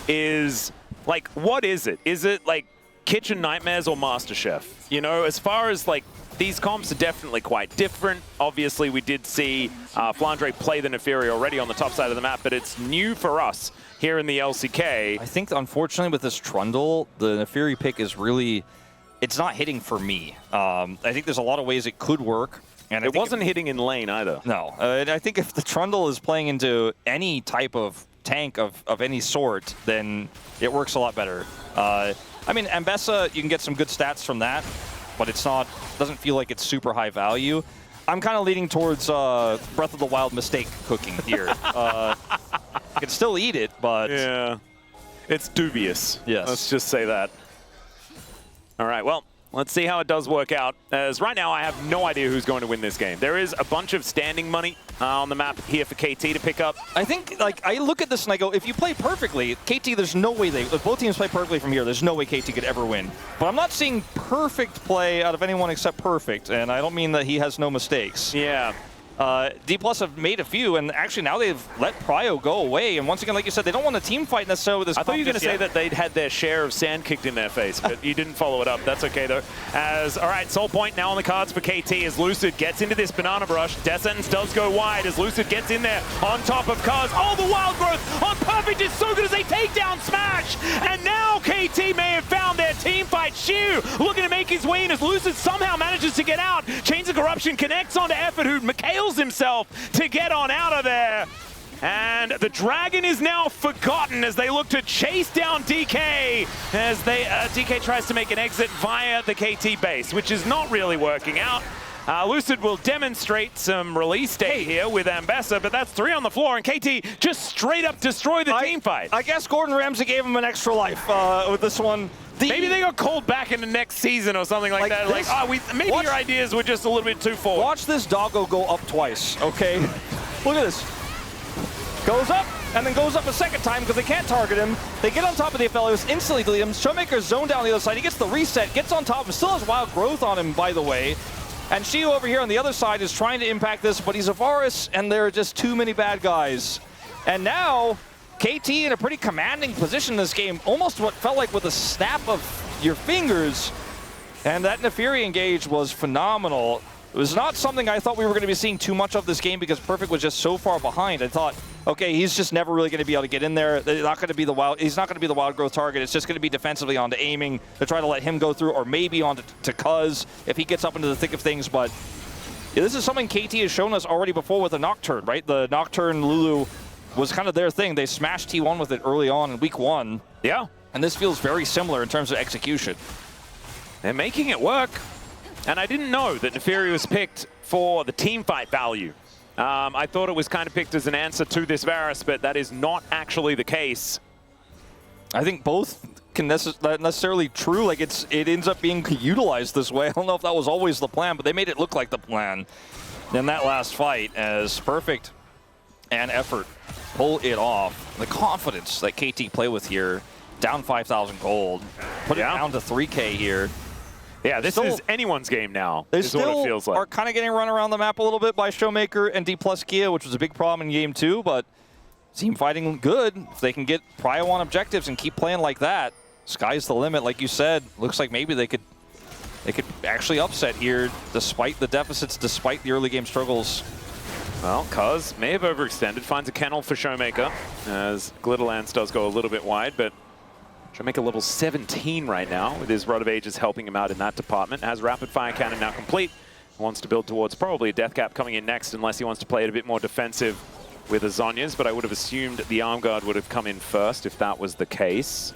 is, like, what is it? Is it, like, Kitchen Nightmares or MasterChef? You know, as far as, like, these comps are definitely quite different. Obviously, we did see Flandre play the Nefiri already on the top side of the map, but it's new for us here in the LCK. I think, unfortunately, with this Trundle, the Nefiri pick is really... It's not hitting for me. I think there's a lot of ways it could work. And it wasn't hitting in lane either. No. And I think if the Trundle is playing into any type of tank of any sort, then it works a lot better. I mean, Ambessa, you can get some good stats from that, but it's not, doesn't feel like it's super high value. I'm kind of leaning towards Breath of the Wild mistake cooking here. I can still eat it, but... Yeah. It's dubious. Yes. Let's just say that. All right, well, Let's see how it does work out, as right now I have no idea who's going to win this game. There is a bunch of standing money on the map here for KT to pick up. I think, like, I look at this and I go, if you play perfectly, KT, there's no way if both teams play perfectly from here, there's no way KT could ever win. But I'm not seeing perfect play out of anyone except perfect, and I don't mean that he has no mistakes. Yeah. D+ have made a few, and actually now they've let Prio go away. And once again, like you said, they don't want a team fight necessarily with this. I thought you were going to say that they'd had their share of sand kicked in their face, but you didn't follow it up. That's okay, though. All right, Soul Point now on the cards for KT as Lucid gets into this banana brush. Death Sentence does go wide as Lucid gets in there on top of Cuz. Oh, the Wild Growth on Perfect is so good as they take down Smash. And now KT may have found their team fight. Shu looking to make his way in as Lucid somehow manages to get out. Chains of Corruption connects onto Effort, who Mikhails himself to get on out of there. And the Dragon is now forgotten as they look to chase down DK as DK tries to make an exit via the KT base, which is not really working out. Lucid will demonstrate some release date here with Ambessa, but that's 3 on the floor, and KT just straight up destroy the team fight. I guess Gordon Ramsay gave him an extra life with this one. Maybe they got called back in the next season or something like that. This, maybe your ideas were just a little bit too forward. Watch this doggo go up twice, okay? Look at this. Goes up, and then goes up a second time because they can't target him. They get on top of the fellows, instantly delete him. Showmaker's zoned down the other side. He gets the reset, gets on top, and still has Wild Growth on him, by the way. And Shiu over here on the other side is trying to impact this, but he's a Varus, and there are just too many bad guys. And now, KT in a pretty commanding position in this game, almost what felt like with a snap of your fingers. And that Neferi engage was phenomenal. It was not something I thought we were going to be seeing too much of this game because Perfect was just so far behind. I thought, okay, he's just never really going to be able to get in there. They're not going to be the he's not going to be the Wild Growth target. It's just going to be defensively onto aiming to try to let him go through, or maybe onto Cuz if he gets up into the thick of things. But yeah, this is something KT has shown us already before with the Nocturne, right? The Nocturne Lulu was kind of their thing. They smashed T1 with it early on in week 1. Yeah. And this feels very similar in terms of execution. They're making it work. And I didn't know that Neferi was picked for the team fight value. I thought it was kind of picked as an answer to this Varus, but that is not actually the case. I think both can necessarily true. Like it ends up being utilized this way. I don't know if that was always the plan, but they made it look like the plan in that last fight as Perfect and Effort pull it off. The confidence that KT play with here, down 5,000 gold, put it down to 3K here. Yeah, this is anyone's game now, They is what it feels like. are kind of getting run around the map a little bit by Showmaker and D+ Kia, which was a big problem in game 2, but team fighting good. If they can get Prio on objectives and keep playing like that, sky's the limit, like you said. Looks like maybe they could actually upset here, despite the deficits, despite the early game struggles. Well, Cuz may have overextended, finds a kennel for Showmaker, as Glitterlance does go a little bit wide, but Showmaker level 17 right now, with his Rod of Ages helping him out in that department. Has Rapid Fire Cannon now complete. Wants to build towards probably a Death Cap coming in next, unless he wants to play it a bit more defensive with the Zhonya's, but I would have assumed the Arm Guard would have come in first if that was the case.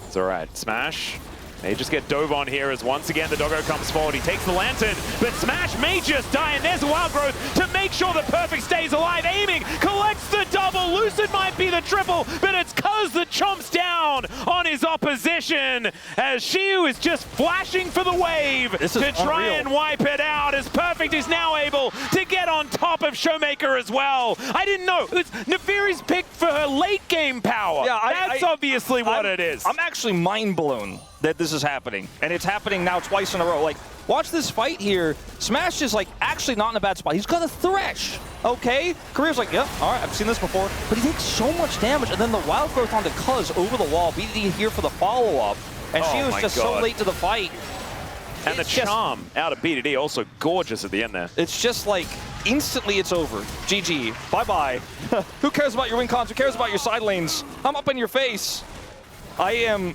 It's all right, Smash. They just get dove on here as once again the doggo comes forward. He takes the Lantern, but Smash may just die, and there's a Wild Growth to make sure that Perfect stays alive. Aiming, collects the double. Lucid might be the triple, but it's Cuz that chomps down on his opposition as Shiu is just flashing for the wave to try and wipe it out, as Perfect is now able to get on top of Showmaker as well. I didn't know. It's Neferi's picked for her late game power. Yeah, that's obviously what it is. I'm actually mind blown that this is happening, and it's happening now twice in a row. Like, watch this fight here. Smash is like actually not in a bad spot. He's got a Thresh, okay? Career's like, yep, all right, I've seen this before. But he takes so much damage, and then the Wild Growth onto Cuz over the wall. BDD here for the follow-up, and she was just so late to the fight. And the charm out of BDD also gorgeous at the end there. It's just like, instantly it's over. GG, bye-bye. Who cares about your win cons? Who cares about your side lanes? I'm up in your face. I am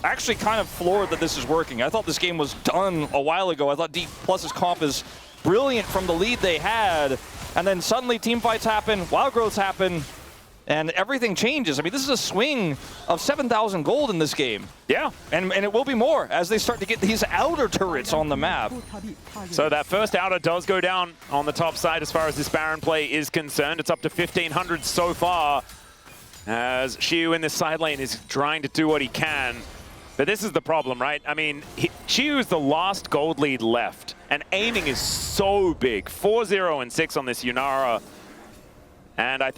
actually kind of floored that this is working. I thought this game was done a while ago. I thought D+'s comp is brilliant from the lead they had, and then suddenly team fights happen, Wild Growths happen, and everything changes. I mean, this is a swing of 7,000 gold in this game. Yeah. And it will be more as they start to get these outer turrets on the map. So that first outer does go down on the top side as far as this Baron play is concerned. It's up to 1,500 so far, as Shiu in this side lane is trying to do what he can. But this is the problem, right? I mean, Chiyu is the last gold lead left, and aiming is so big. 4-0 and 6 on this Yunara. And I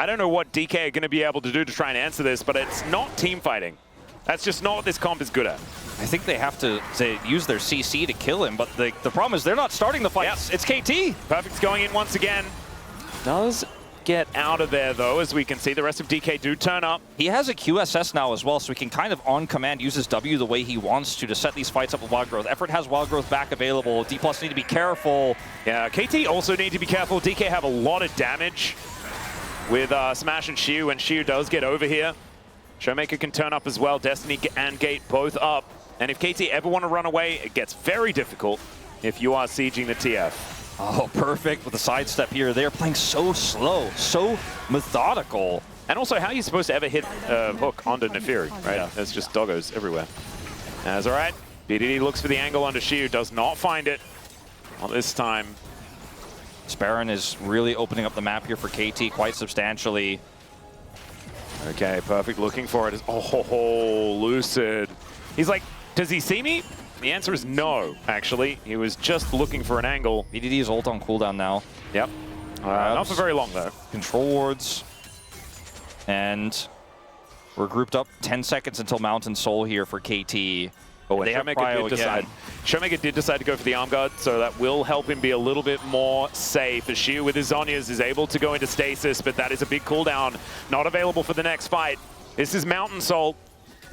don't know what DK are going to be able to do to try and answer this, but it's not team fighting. That's just not what this comp is good at. I think they have to use their CC to kill him, but the problem is they're not starting the fights. Yep. It's KT. Perfect's going in once again. Does get out of there, though, as we can see. The rest of DK do turn up. He has a QSS now as well, so he can kind of on command use his W the way he wants to set these fights up with Wild Growth. Effort has Wild Growth back available. D+ need to be careful. Yeah, KT also need to be careful. DK have a lot of damage with Smash and Shiu, and Shiu does get over here. Showmaker can turn up as well. Destiny and Gate both up. And if KT ever want to run away, it gets very difficult if you are sieging the TF. Oh, perfect with the sidestep here. They're playing so slow, so methodical. And also, how are you supposed to ever hit a hook onto Nefiri, right? Yeah. There's just doggos everywhere. That's all right. BDD looks for the angle onto Shiu, does not find it. Well, this time. Sparran is really opening up the map here for KT quite substantially. Okay, Perfect looking for it. Oh, Lucid. He's like, does he see me? The answer is no, actually. He was just looking for an angle. BDD's ult on cooldown now. Yep. Not for very long, though. Control wards. And we're grouped up 10 seconds until Mountain Soul here for KT. Oh, and Showmaker did decide to go for the arm guard, so that will help him be a little bit more safe. As Shiu with his Zhonya's is able to go into stasis, but that is a big cooldown. Not available for the next fight. This is Mountain Soul.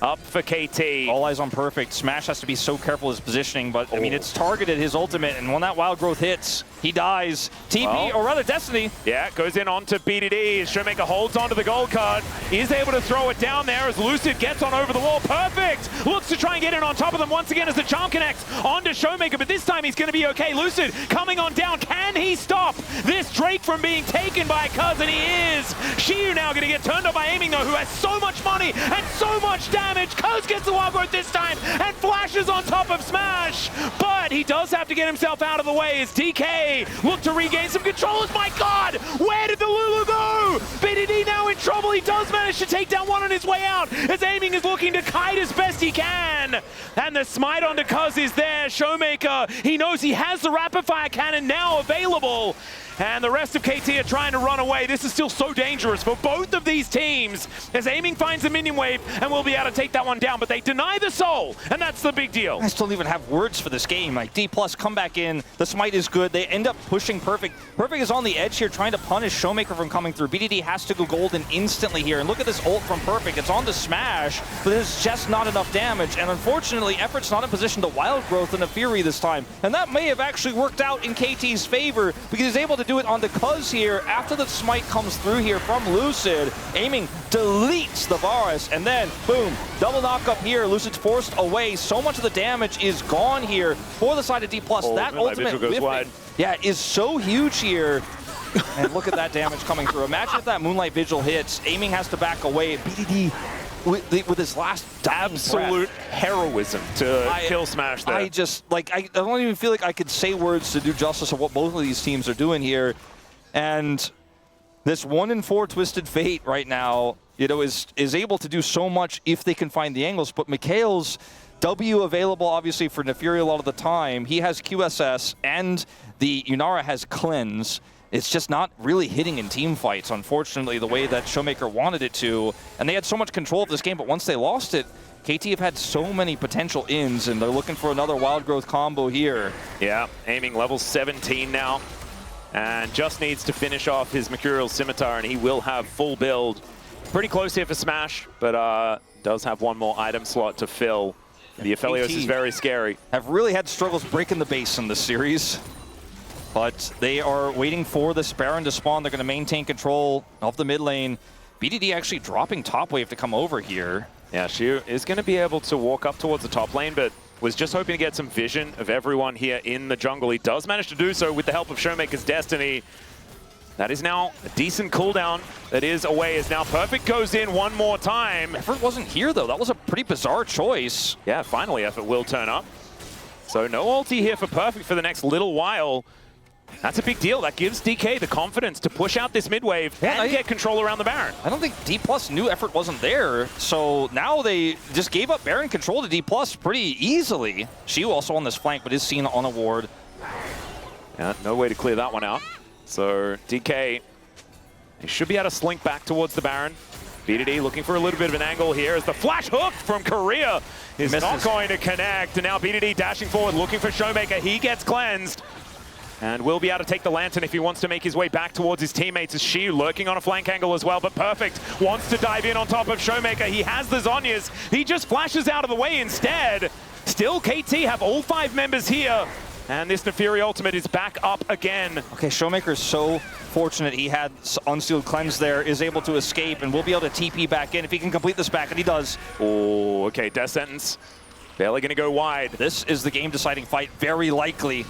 Up for KT. All eyes on Perfect. Smash has to be so careful with his positioning, but I mean, it's targeted his ultimate, and when that Wild Growth hits, he dies. TP, or rather Destiny. Yeah, goes in onto BDD. Showmaker holds onto the gold card. Is able to throw it down there as Lucid gets on over the wall. Perfect! Looks to try and get in on top of them once again as the charm connects onto Showmaker, but this time he's going to be okay. Lucid coming on down. Can he stop this Drake from being taken by Cuz? And he is. Shiu now going to get turned up by aiming, though, who has so much money and so much damage. Cuz gets the Wild Growth this time and flashes on top of Smash, but he does have to get himself out of the way as DK look to regain some control. My God, where did the Lulu go? BDD now in trouble. He does manage to take down one on his way out as aiming is looking to kite as best he can. And the smite onto Cuz is there. Showmaker, he knows he has the rapid fire cannon now available. And the rest of KT are trying to run away. This is still so dangerous for both of these teams as aiming finds a minion wave and will be able to take that one down, but they deny the soul, and that's the big deal. I still don't even have words for this game. Like, D+ come back in. The smite is good. They end up pushing Perfect. Perfect is on the edge here trying to punish Showmaker from coming through. BDD has to go golden instantly here. And look at this ult from Perfect. It's on to Smash, but there's just not enough damage. And unfortunately, Effort's not in position to Wild Growth and a Fury this time. And that may have actually worked out in KT's favor because he's able to do it on the Cuz here after the smite comes through here from Lucid. Aiming deletes the Varus, and then boom, double knock up here. Lucid's forced away. So much of the damage is gone here for the side of D+. That ultimate goes wide. Yeah, is so huge here. And look at that damage coming through. Imagine if that Moonlight Vigil hits. Aiming has to back away. BDD with his last absolute heroism to kill Smash there. I don't even feel like I could say words to do justice of what both of these teams are doing here. And this 1-in-4 Twisted Fate right now, you know, is able to do so much if they can find the angles. But Mikhail's W available, obviously, for Nefiri a lot of the time. He has QSS, and the Yunara has Cleanse. It's just not really hitting in team fights, unfortunately, the way that Showmaker wanted it to. And they had so much control of this game, but once they lost it, KT have had so many potential ins, and they're looking for another Wild Growth combo here. Yeah, aiming level 17 now. And just needs to finish off his Mercurial Scimitar, and he will have full build. Pretty close here for Smash, but does have one more item slot to fill. The Aphelios is very scary. Have really had struggles breaking the base in this series. But they are waiting for the Sparran to spawn. They're going to maintain control of the mid lane. BDD actually dropping top wave to come over here. Yeah, Shiu is going to be able to walk up towards the top lane, but was just hoping to get some vision of everyone here in the jungle. He does manage to do so with the help of Showmaker's Destiny. That is now a decent cooldown that is away as now Perfect goes in one more time. Effort wasn't here, though. That was a pretty bizarre choice. Yeah, finally Effort will turn up. So no ulti here for Perfect for the next little while. That's a big deal. That gives DK the confidence to push out this mid wave and get control around the Baron. I don't think D+ knew effort wasn't there, so now they just gave up Baron control to D+ pretty easily. Shiu also on this flank, but is seen on a ward. Yeah, no way to clear that one out. So DK, he should be able to slink back towards the Baron. BDD looking for a little bit of an angle here as the flash hook from Korea is not going to connect. And now BDD dashing forward, looking for Showmaker. He gets cleansed. And will be able to take the Lantern if he wants to make his way back towards his teammates. As Shiu lurking on a flank angle as well, but Perfect wants to dive in on top of Showmaker. He has the Zhonya's. He just flashes out of the way instead. Still, KT have all 5 members here. And this Nefiri ultimate is back up again. Okay, Showmaker is so fortunate he had Unsealed Cleanse there, is able to escape, and will be able to TP back in if he can complete this back, and he does. Oh, okay, Death Sentence. Barely gonna go wide. This is the game-deciding fight, very likely.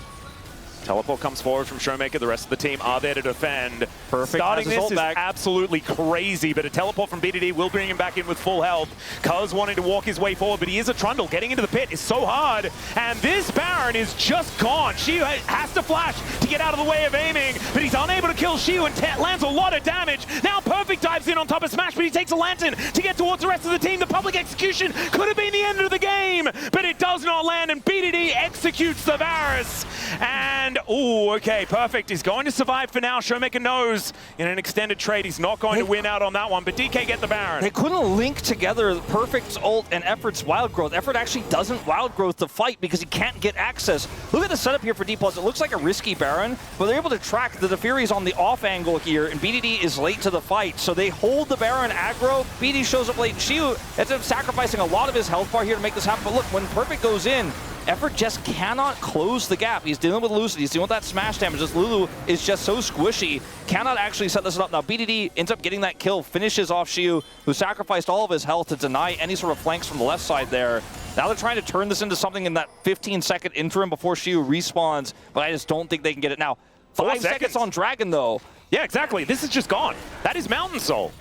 Teleport comes forward from Showmaker. The rest of the team are there to defend. Perfect. Starting this is absolutely crazy, but a teleport from BDD will bring him back in with full health. Cuz wanting to walk his way forward, but he is a trundle. Getting into the pit is so hard, and this Baron is just gone. Shiu has to flash to get out of the way of aiming, but he's unable to kill Shiu and lands a lot of damage. Now Perfect dives in on top of Smash, but he takes a Lantern to get towards the rest of the team. The public execution could have been the end of the game, but it does not land, and BDD executes the Varus. And, oh, okay, Perfect is going to survive for now. Showmaker knows in an extended trade he's not going to win out on that one, but DK get the Baron. They couldn't link together Perfect's ult and Effort's wild growth. Effort actually doesn't wild growth the fight because he can't get access. Look at the setup here for D+. It looks like a risky Baron, but they're able to track the Furies on the off angle here, and BDD is late to the fight, so they hold the Baron aggro. BDD shows up late. Shiu ends up sacrificing a lot of his health bar here to make this happen, but look, when Perfect goes in, Effort just cannot close the gap. He's dealing with Lucid. He's dealing with that smash damage. This Lulu is just so squishy. Cannot actually set this up. Now BDD ends up getting that kill, finishes off Shiu, who sacrificed all of his health to deny any sort of flanks from the left side there. Now they're trying to turn this into something in that 15-second interim before Shiu respawns, but I just don't think they can get it now. 5 seconds on Dragon, though. Yeah, exactly. This is just gone. That is Mountain Soul.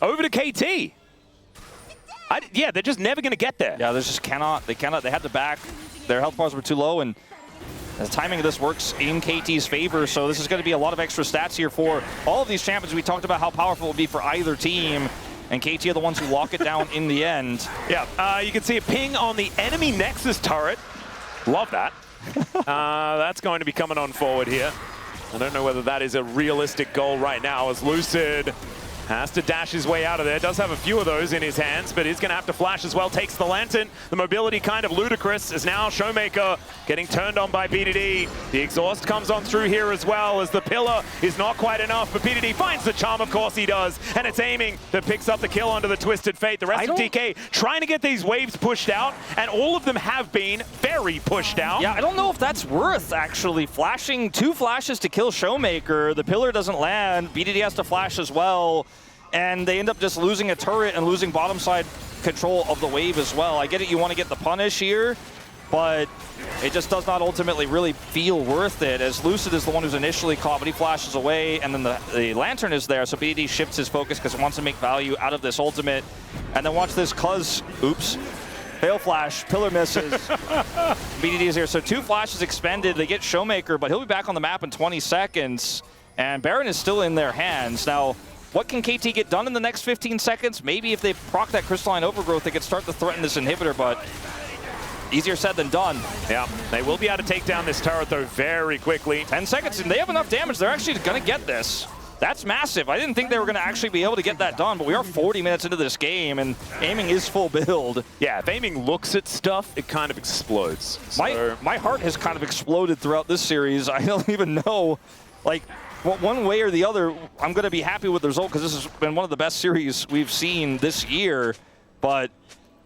Over to KT. Yeah, they're just never going to get there. Yeah, they just cannot. They had to back. Their health bars were too low, and the timing of this works in KT's favor, so this is going to be a lot of extra stats here for all of these champions. We talked about how powerful it would be for either team, and KT are the ones who lock it down in the end. Yeah, you can see a ping on the enemy Nexus turret. Love that. That's going to be coming on forward here. I don't know whether that is a realistic goal right now, as Lucid has to dash his way out of there. Does have a few of those in his hands, but is going to have to flash as well. Takes the Lantern. The mobility kind of ludicrous as now Showmaker getting turned on by BDD. The exhaust comes on through here as well as the pillar is not quite enough, but BDD finds the charm, of course he does, and it's aiming that picks up the kill onto the Twisted Fate. The rest of DK trying to get these waves pushed out, and all of them have been very pushed out. Yeah, I don't know if that's worth actually flashing 2 flashes to kill Showmaker. The pillar doesn't land. BDD has to flash as well. And they end up just losing a turret and losing bottom side control of the wave as well. I get it, you want to get the punish here, but it just does not ultimately really feel worth it, as Lucid is the one who's initially caught, but he flashes away, and then the Lantern is there, so BD shifts his focus because he wants to make value out of this ultimate. And then watch this, oops, fail flash, pillar misses. BDD is here, so 2 flashes expended. They get Showmaker, but he'll be back on the map in 20 seconds, and Baron is still in their hands. Now, what can KT get done in the next 15 seconds? Maybe if they proc that Crystalline Overgrowth, they could start to threaten this inhibitor, but easier said than done. Yeah, they will be able to take down this turret, though, very quickly. 10 seconds, and they have enough damage. They're actually going to get this. That's massive. I didn't think they were going to actually be able to get that done, but we are 40 minutes into this game, and aiming is full build. Yeah, if aiming looks at stuff, it kind of explodes. So My heart has kind of exploded throughout this series. I don't even know, like, one way or the other, I'm going to be happy with the result because this has been one of the best series we've seen this year, but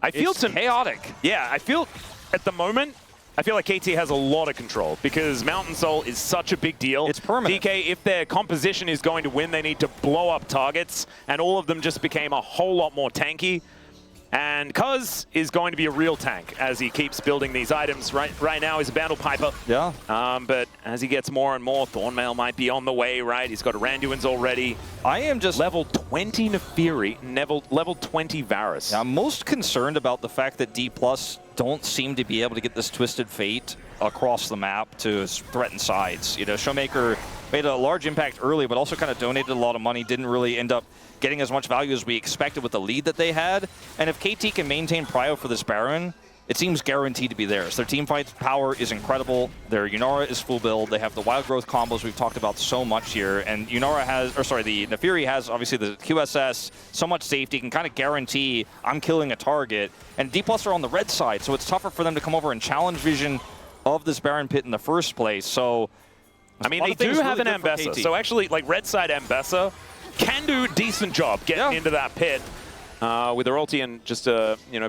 I feel it's chaotic. Yeah, I feel at the moment, I feel like KT has a lot of control because Mountain Soul is such a big deal. It's permanent. DK, if their composition is going to win, they need to blow up targets, and all of them just became a whole lot more tanky. And Cuz is going to be a real tank as he keeps building these items. Right now he's a Bandle Piper. Yeah. But as he gets more and more, Thornmail might be on the way, right? He's got a Randuin's already. I am just level 20 Nefiri, level 20 Varus. I'm most concerned about the fact that D+ don't seem to be able to get this Twisted Fate across the map to threaten sides. You know, Showmaker made a large impact early, but also kind of donated a lot of money, didn't really end up getting as much value as we expected with the lead that they had. And if KT can maintain prio for this Baron, it seems guaranteed to be theirs. Their team fight power is incredible. Their Yunara is full build. They have the wild growth combos we've talked about so much here. And Yunara has, or sorry, the Nefiri has obviously the QSS, so much safety, can kind of guarantee I'm killing a target. And D+ are on the red side, so it's tougher for them to come over and challenge vision of this Baron pit in the first place. So, I mean, they do have an Ambessa. So actually, like, red side Ambessa can do a decent job getting into that pit. With their ulti and just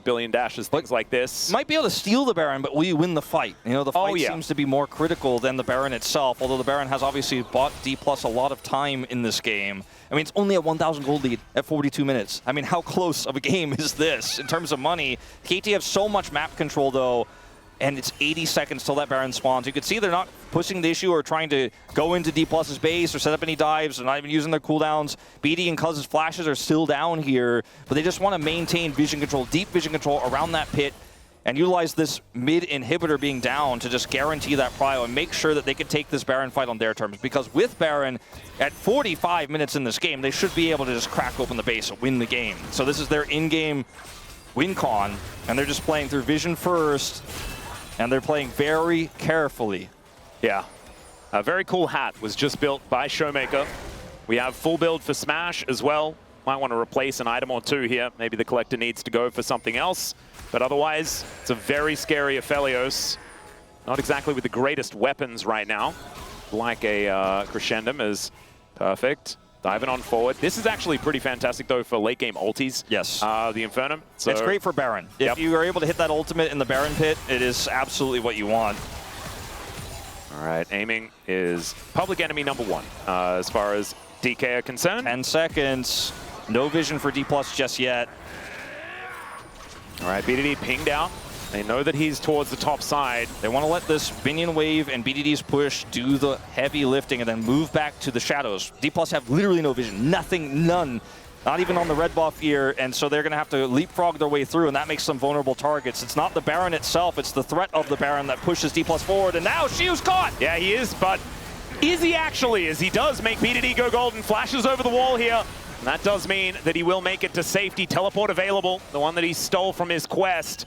billion dashes, things like this. Might be able to steal the Baron, but will you win the fight? You know, the fight seems to be more critical than the Baron itself, although the Baron has obviously bought D+ a lot of time in this game. I mean, it's only a 1,000 gold lead at 42 minutes. I mean, how close of a game is this in terms of money? KT have so much map control, though, and it's 80 seconds till that Baron spawns. You can see they're not pushing the issue or trying to go into D+'s base or set up any dives. They're not even using their cooldowns. BD and Cuz's flashes are still down here, but they just want to maintain vision control, deep vision control around that pit, and utilize this mid inhibitor being down to just guarantee that prio and make sure that they can take this Baron fight on their terms. Because with Baron, at 45 minutes in this game, they should be able to just crack open the base and win the game. So this is their in-game win con, and they're just playing through vision first, and they're playing very carefully. Yeah. A very cool hat was just built by Showmaker. We have full build for Smash as well. Might want to replace an item or two here. Maybe the collector needs to go for something else. But otherwise, it's a very scary Aphelios. Not exactly with the greatest weapons right now. Like a Crescendum is perfect. Diving on forward. This is actually pretty fantastic, though, for late game ultis. Yes. The Infernum. So it's great for Baron. If you are able to hit that ultimate in the Baron pit, it is absolutely what you want. All right, aiming is public enemy #1 as far as DK are concerned. 10 seconds. No vision for D+ just yet. All right, BDD pinged out. They know that he's towards the top side. They want to let this minion wave and BDD's push do the heavy lifting and then move back to the shadows. D+ have literally no vision. Nothing, none. Not even on the red buff here, and so they're going to have to leapfrog their way through, and that makes them vulnerable targets. It's not the Baron itself, it's the threat of the Baron that pushes D+ forward, and now Shiu's caught! Yeah, he is, but is he actually? As he does make BDD go golden, flashes over the wall here. And that does mean that he will make it to safety. Teleport available, the one that he stole from his quest.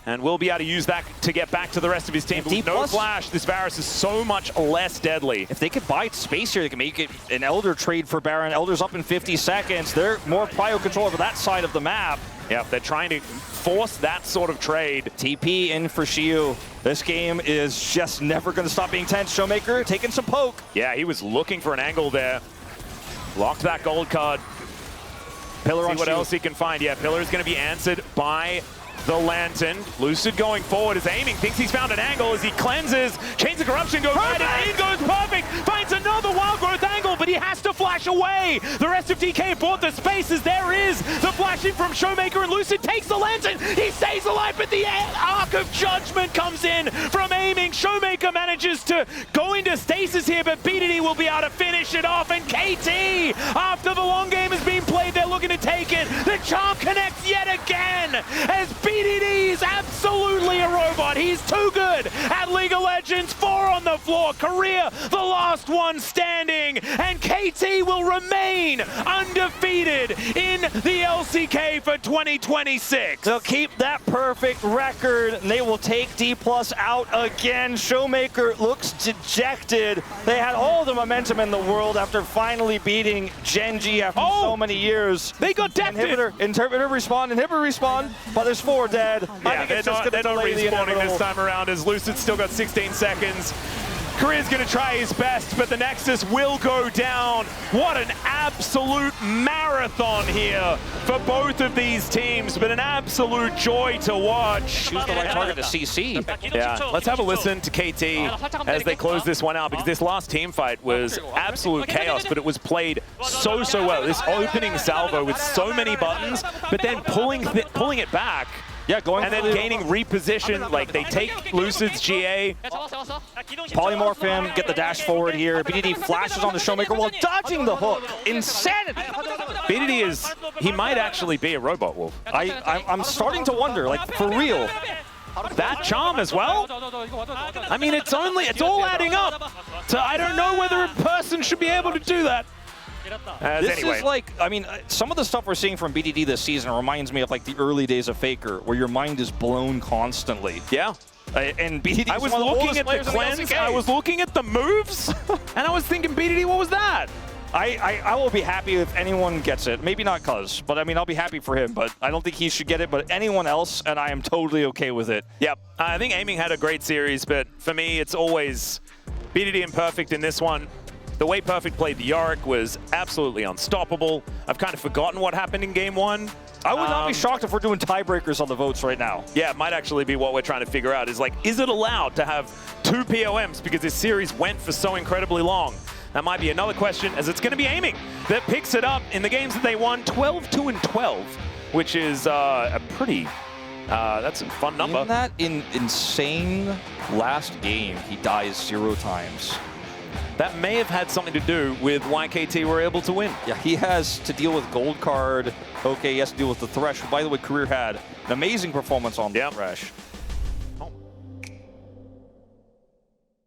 And will be able to use that to get back to the rest of his team. But with no flash, this Varus is so much less deadly. If they could buy space here, they can make it an Elder trade for Baron. Elder's up in 50 seconds. They're more prio control over that side of the map. Yeah, they're trying to force that sort of trade. TP in for Shiu. This game is just never going to stop being tense. Showmaker taking some poke. Yeah, he was looking for an angle there. Locked that gold card. Pillar on See what Shiu. else he can find. Yeah, Pillar is going to be answered by the Lantern. Lucid going forward is aiming, thinks he's found an angle as he cleanses. Chains of Corruption goes right in, in goes perfect, finds another wild growth angle, but he has to flash away. The rest of DK bought the spaces. There is the flashing from Showmaker, and Lucid takes the Lantern. He stays alive, but the Arc of Judgment comes in from aiming. Showmaker manages to go into stasis here, but BDD will be able to finish it off, and KT, after the long game has been played, they're looking to take it. The charm connects yet again, as BDD is absolutely a robot. He's too good at League of Legends. 4 on the floor. Korea, the last one standing. And KT will remain undefeated in the LCK for 2026. They'll keep that perfect record, and they will take D+ out again. Showmaker looks dejected. They had all the momentum in the world after finally beating Genji after so many years. They got decked. Inhibitor respawn, but there's 4 dead. Yeah, I think it's just they're not delay the respawning inevitable. this time around, as Lucid's still got 16 seconds. Korea's going to try his best, but the Nexus will go down. What an absolute marathon here for both of these teams, but an absolute joy to watch. Choose the right target to CC. Yeah, let's have a listen to KT as they close this one out, because this last team fight was absolute chaos, but it was played so well. This opening salvo with so many buttons, but then pulling it back. Yeah, going and then gaining reposition, like they take Lucid's GA. Polymorph him, get the dash forward here. BDD flashes on the Showmaker while dodging the hook. Insanity! BDD is, he might actually be a robot wolf. I'm starting to wonder, like, for real. That charm as well? I mean, it's all adding up to I don't know whether a person should be able to do that. This Anyway. is like, I mean, some of the stuff we're seeing from BDD this season reminds me of like the early days of Faker, where your mind is blown constantly. Yeah. And BDD I was looking at the cleanse, I was looking at the moves, and I was thinking, BDD, what was that? I will be happy if anyone gets it. Maybe not Cuz, but I mean, I'll be happy for him, but I don't think he should get it, but anyone else, and I am totally okay with it. Yep. I think Aiming had a great series, but for me, it's always BDD and Perfect in this one. The way Perfect played the Yorick was absolutely unstoppable. I've kind of forgotten what happened in game one. I would not be shocked if we're doing tiebreakers on the votes right now. Yeah, it might actually be what we're trying to figure out is like, is it allowed to have 2 POMs because this series went for so incredibly long? That might be another question, as it's going to be Aiming that picks it up in the games that they won 12-2-12, which is a pretty, that's a fun number. In that insane last game, he dies 0 times. That may have had something to do with why KT were able to win. Yeah, he has to deal with Gold Card. Okay, he has to deal with the Thresh, who, by the way, Career had an amazing performance on the Thresh.